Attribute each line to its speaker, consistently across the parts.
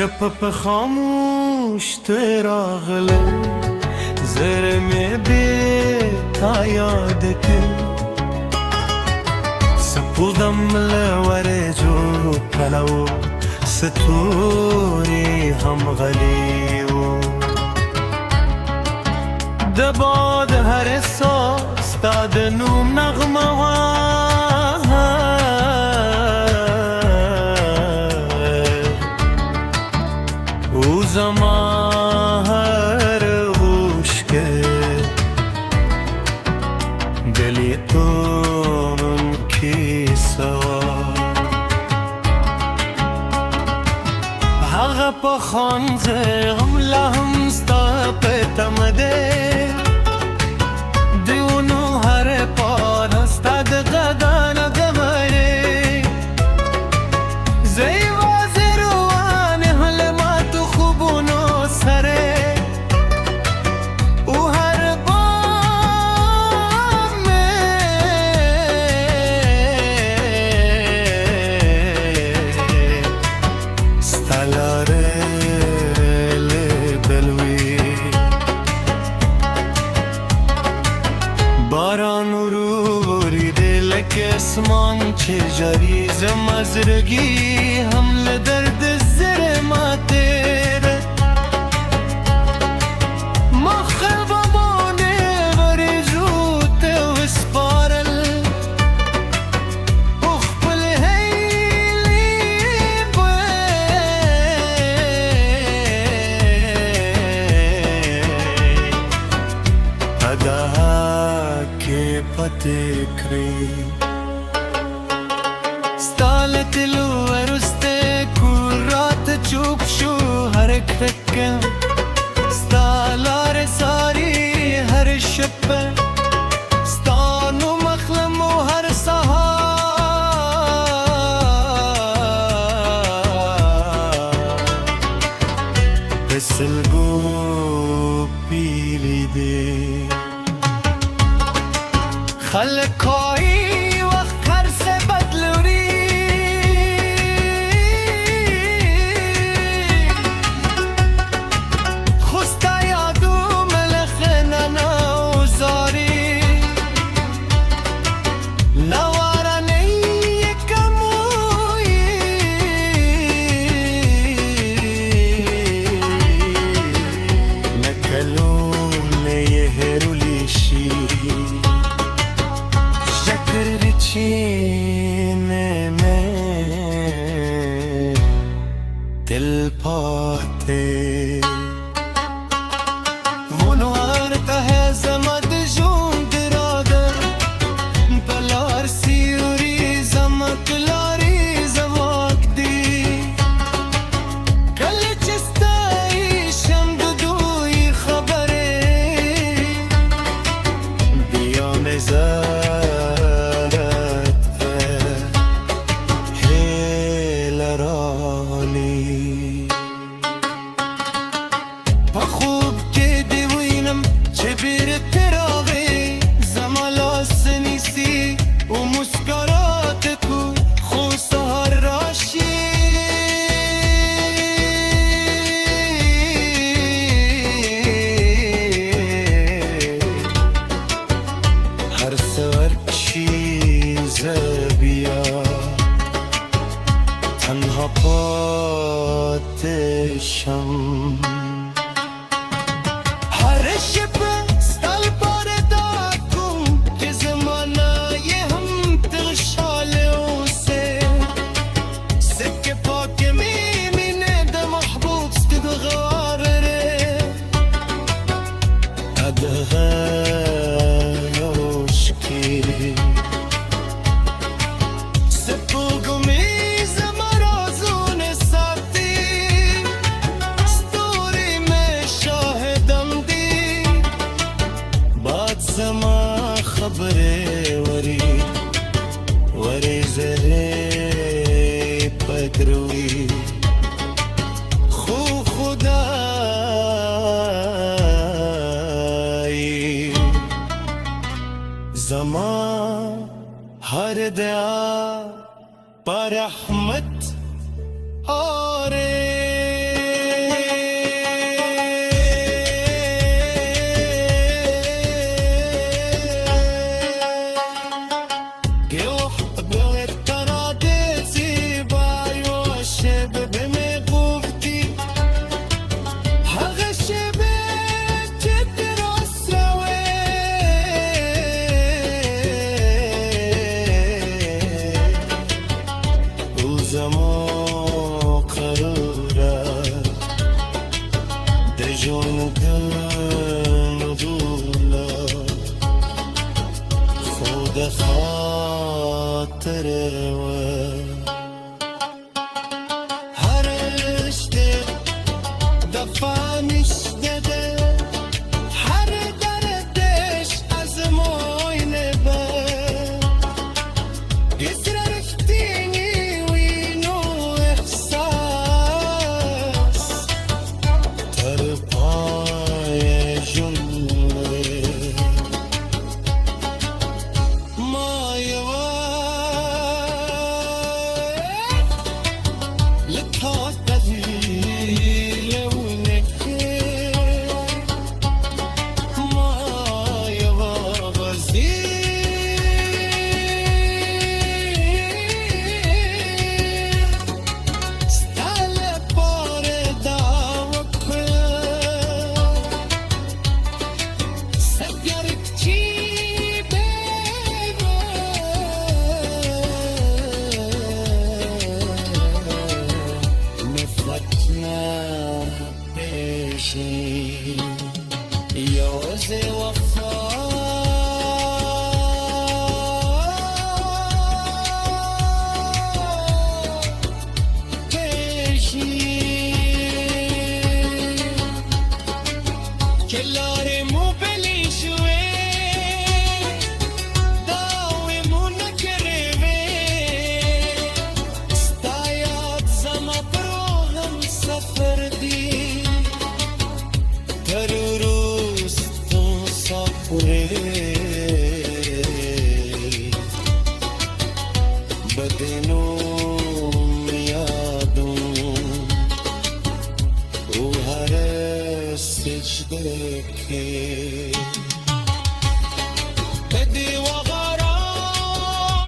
Speaker 1: शप पे खामोश तेरा गले जरे में बेता याद के सपुदम लवरे जो तलाओ ستوري هم غليو دباد هر احساس داد نوم نغمه او زمان هر گوش که دلی تو من کی سوا هغه په خانزه هم لا هم ستا په تمده دیونو هر پار ستا د غدانه دمره زی وازروان حلمات خوبونو سره او هر بام ستالاره باران رو بریده لکه اسمان چه جاری زمزرگی حمل درد زر ماتره مخل بمانه ورزوت و اسپارل اخبل هیلی پته کړی ستالت لو ورسته کول رات چوپ شو هر کړک ستالار ساری هر شپ ستانو مخلم هر سهار پسلګو پیلی دی خلقایی وقت هر سه بدلوری خوستا یادو ملخ ننو زاری نوارنه یکموی نکلون یهرولیشی چینه میں دل پاتے ونوار ته زمد جون درادر بلار سیوری زمک لاری زواک دی کل چستای شمد دوی خبره بیان زر خوب که دیوینم چه بیر تراغی زمالاس نیستی و مسکرات کو خوصهار راشی هر سور چیز بیا تنها پاتشم خبره وری وری زره پدروی خو خدای زمان هر دعا پر رحمت آره خاطره و هرشته دفانش دده هر دردش از موینه به گذرفتینی وینو احساس تر پای جمله يوز وفا كلاري مو بليشوي داوي مو نكربي ستايات زما بروهم سفر دي ترورو بدنوم یادم او هر سجده که بدی و غرام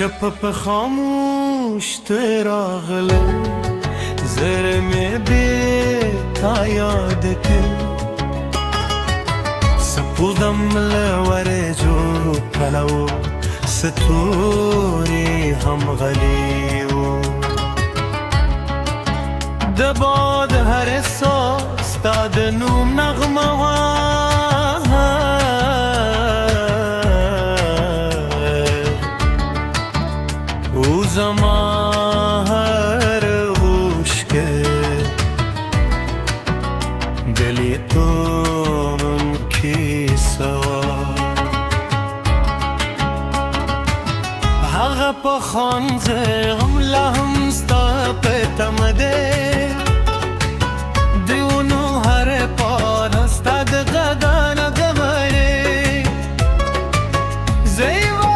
Speaker 1: شب خاموش تراغله زرم بیتا یاد کن سپودم لور جو پلو ستوری هم غلیو دباد هر احساس داد نوم نغمه او زمان هر گوش که دلی تو من کی سوا هغه په خانزه هم لهم ستا پتمده دیونو هر پار ستا د غدان دمره زیوا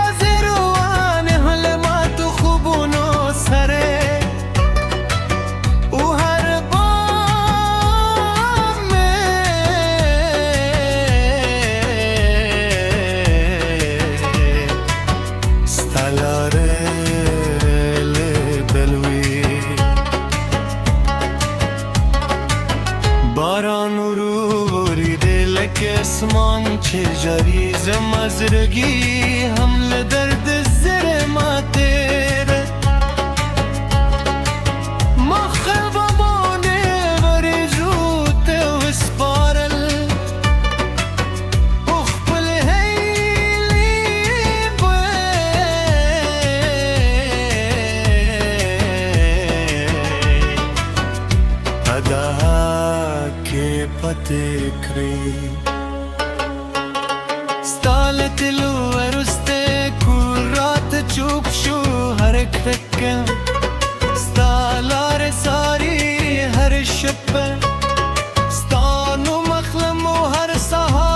Speaker 1: باران رو بریده لکه اسمان چه جریز مزرگی حمل درد زر ما تیره ما خلبمانه بری جوت و اسپارل اخبل هیلی که پته کری ستالت لو ورسته کل رات چوب شو هر کتکم ستالار ساری هر شب ستانو مخلم و هر سهار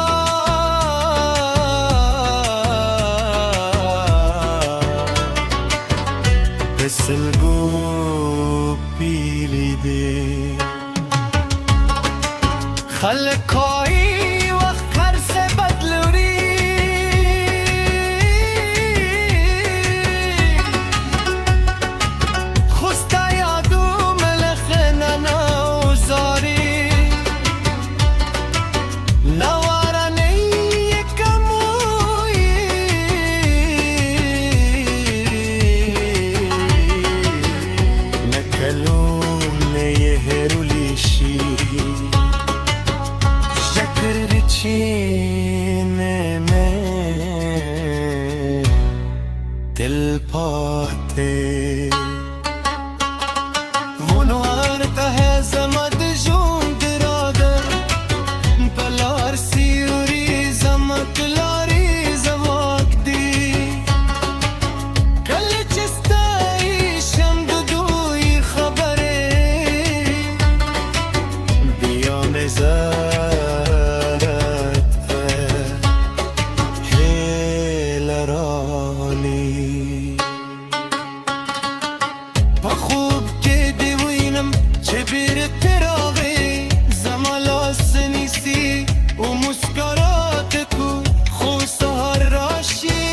Speaker 1: بسلگو پیلی دی خلقایی وقت کرس بدلوری خوستا یادو ملخ ننا و زاری सीने में दिल पाते वो nuarta है zamad jund ragar balar siuri zamak lari zamak di kal chestai shamd dui khabare diya mezarat helarani بخوب که دوینم چه بیر تراغی زمالاس نیسی و مسکرات کو خو سهر راشی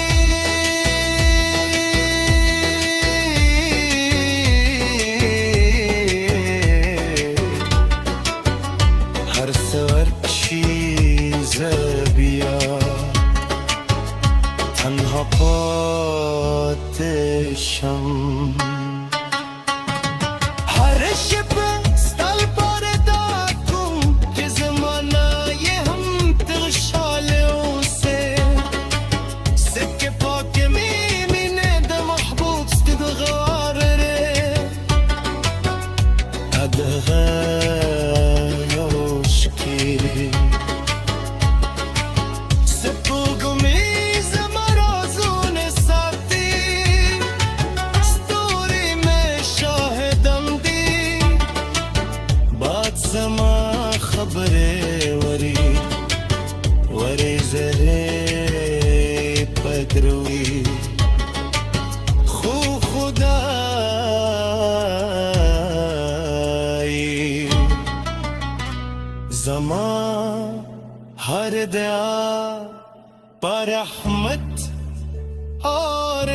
Speaker 1: هر سور چیز بیا تنها پاتشم हर शिप स्थल पर दाखूं कि ज़माना ये हम तगशालों से सिक्के पाके मीने दा महबूब استدغار أدغاش की سبوق ميز مرازون ساتي ستوري में शाहिदम दी बात समा खबरे वरी वरी जरे पदरुई खू खुदाई जमा हर दया पर रहमत और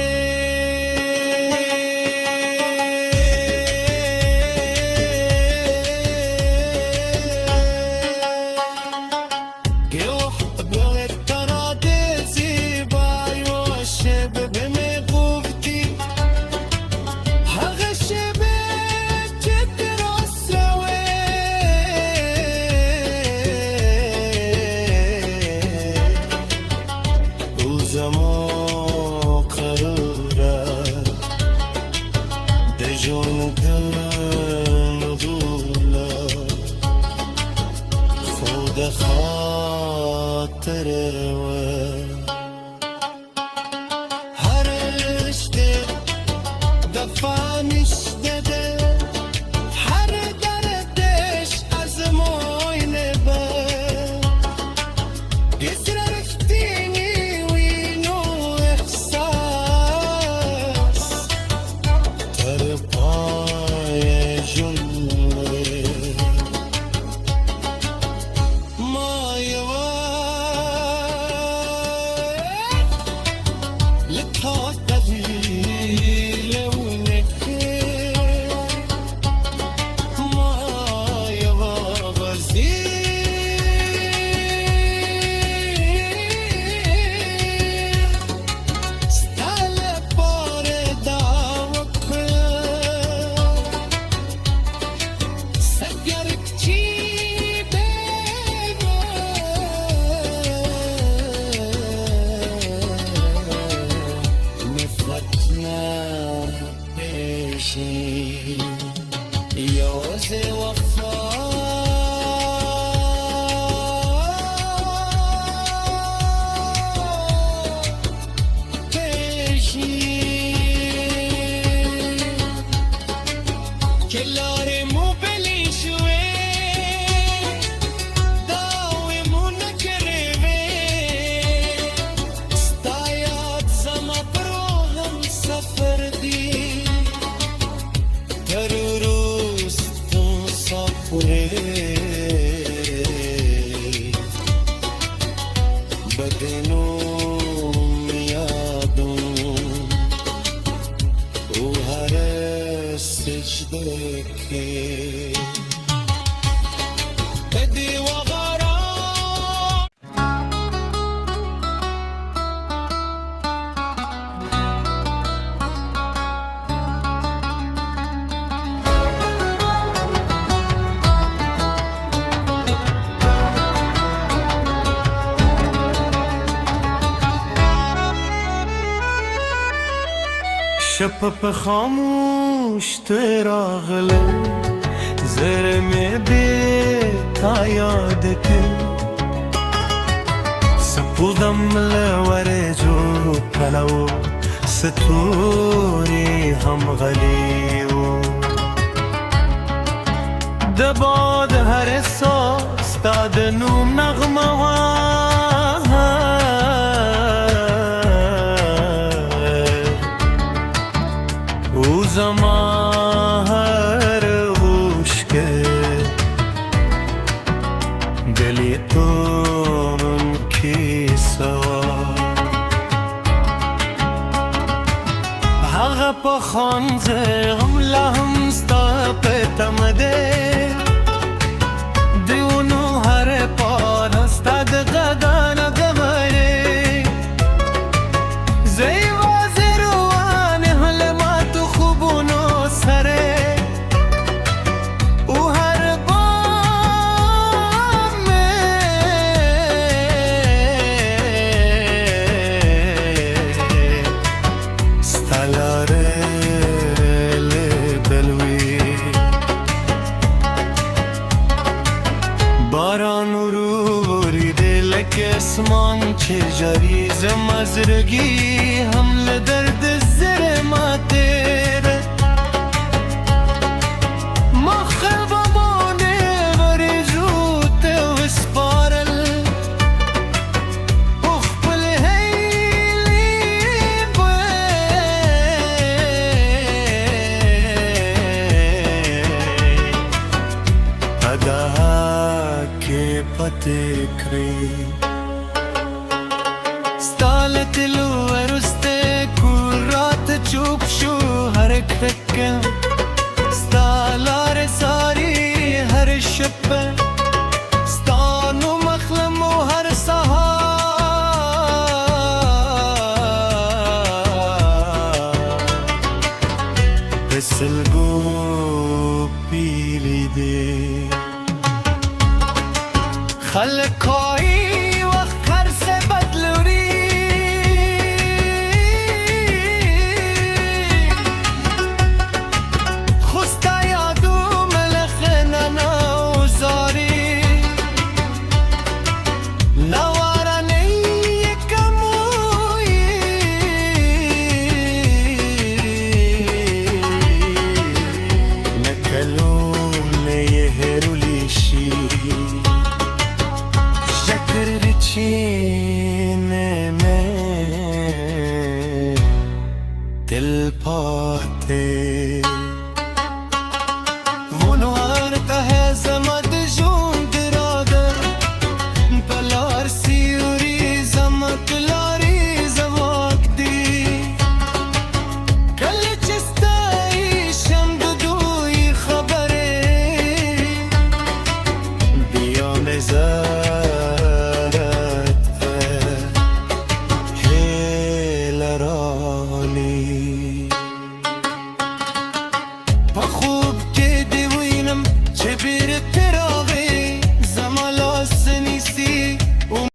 Speaker 1: خاطر هر رشته دفانش داده هر دردش از موینه به گزر رفتینی وینو احساس تر پای جمله शप पे खामोश तेरा गले जरे में बेता याद के सपुदम लवरे जो पलाओ ستوري هم غليو دباد هر احساس داد نوم نغمه او زمان هر گوش که دلی تو من کی سوا هغه په خانزه هم لا هم ستا په تمده دیونو هر پار ستا د غدانه دمره زی وازروان حلمات خوبونو سره او هر بام ستالاره باران روریده لکه اسمان چه جریز مزرگی حمل درد زر ماتره مخل و مانه ورزوت و اسپارل اخبل هیلی ادا के पते करी ستالت لو ورسته کول رات چوب شو هر ککن ستالار ساری هر شب ستانو مخلم و هر سهار بسلگو پیلی دی خلقایی وقت خرس بدلوری خوستا یادو ملخ ننو زاری نوارنه یکموی نکلون یهرو لیشی چینه میں دل پاتے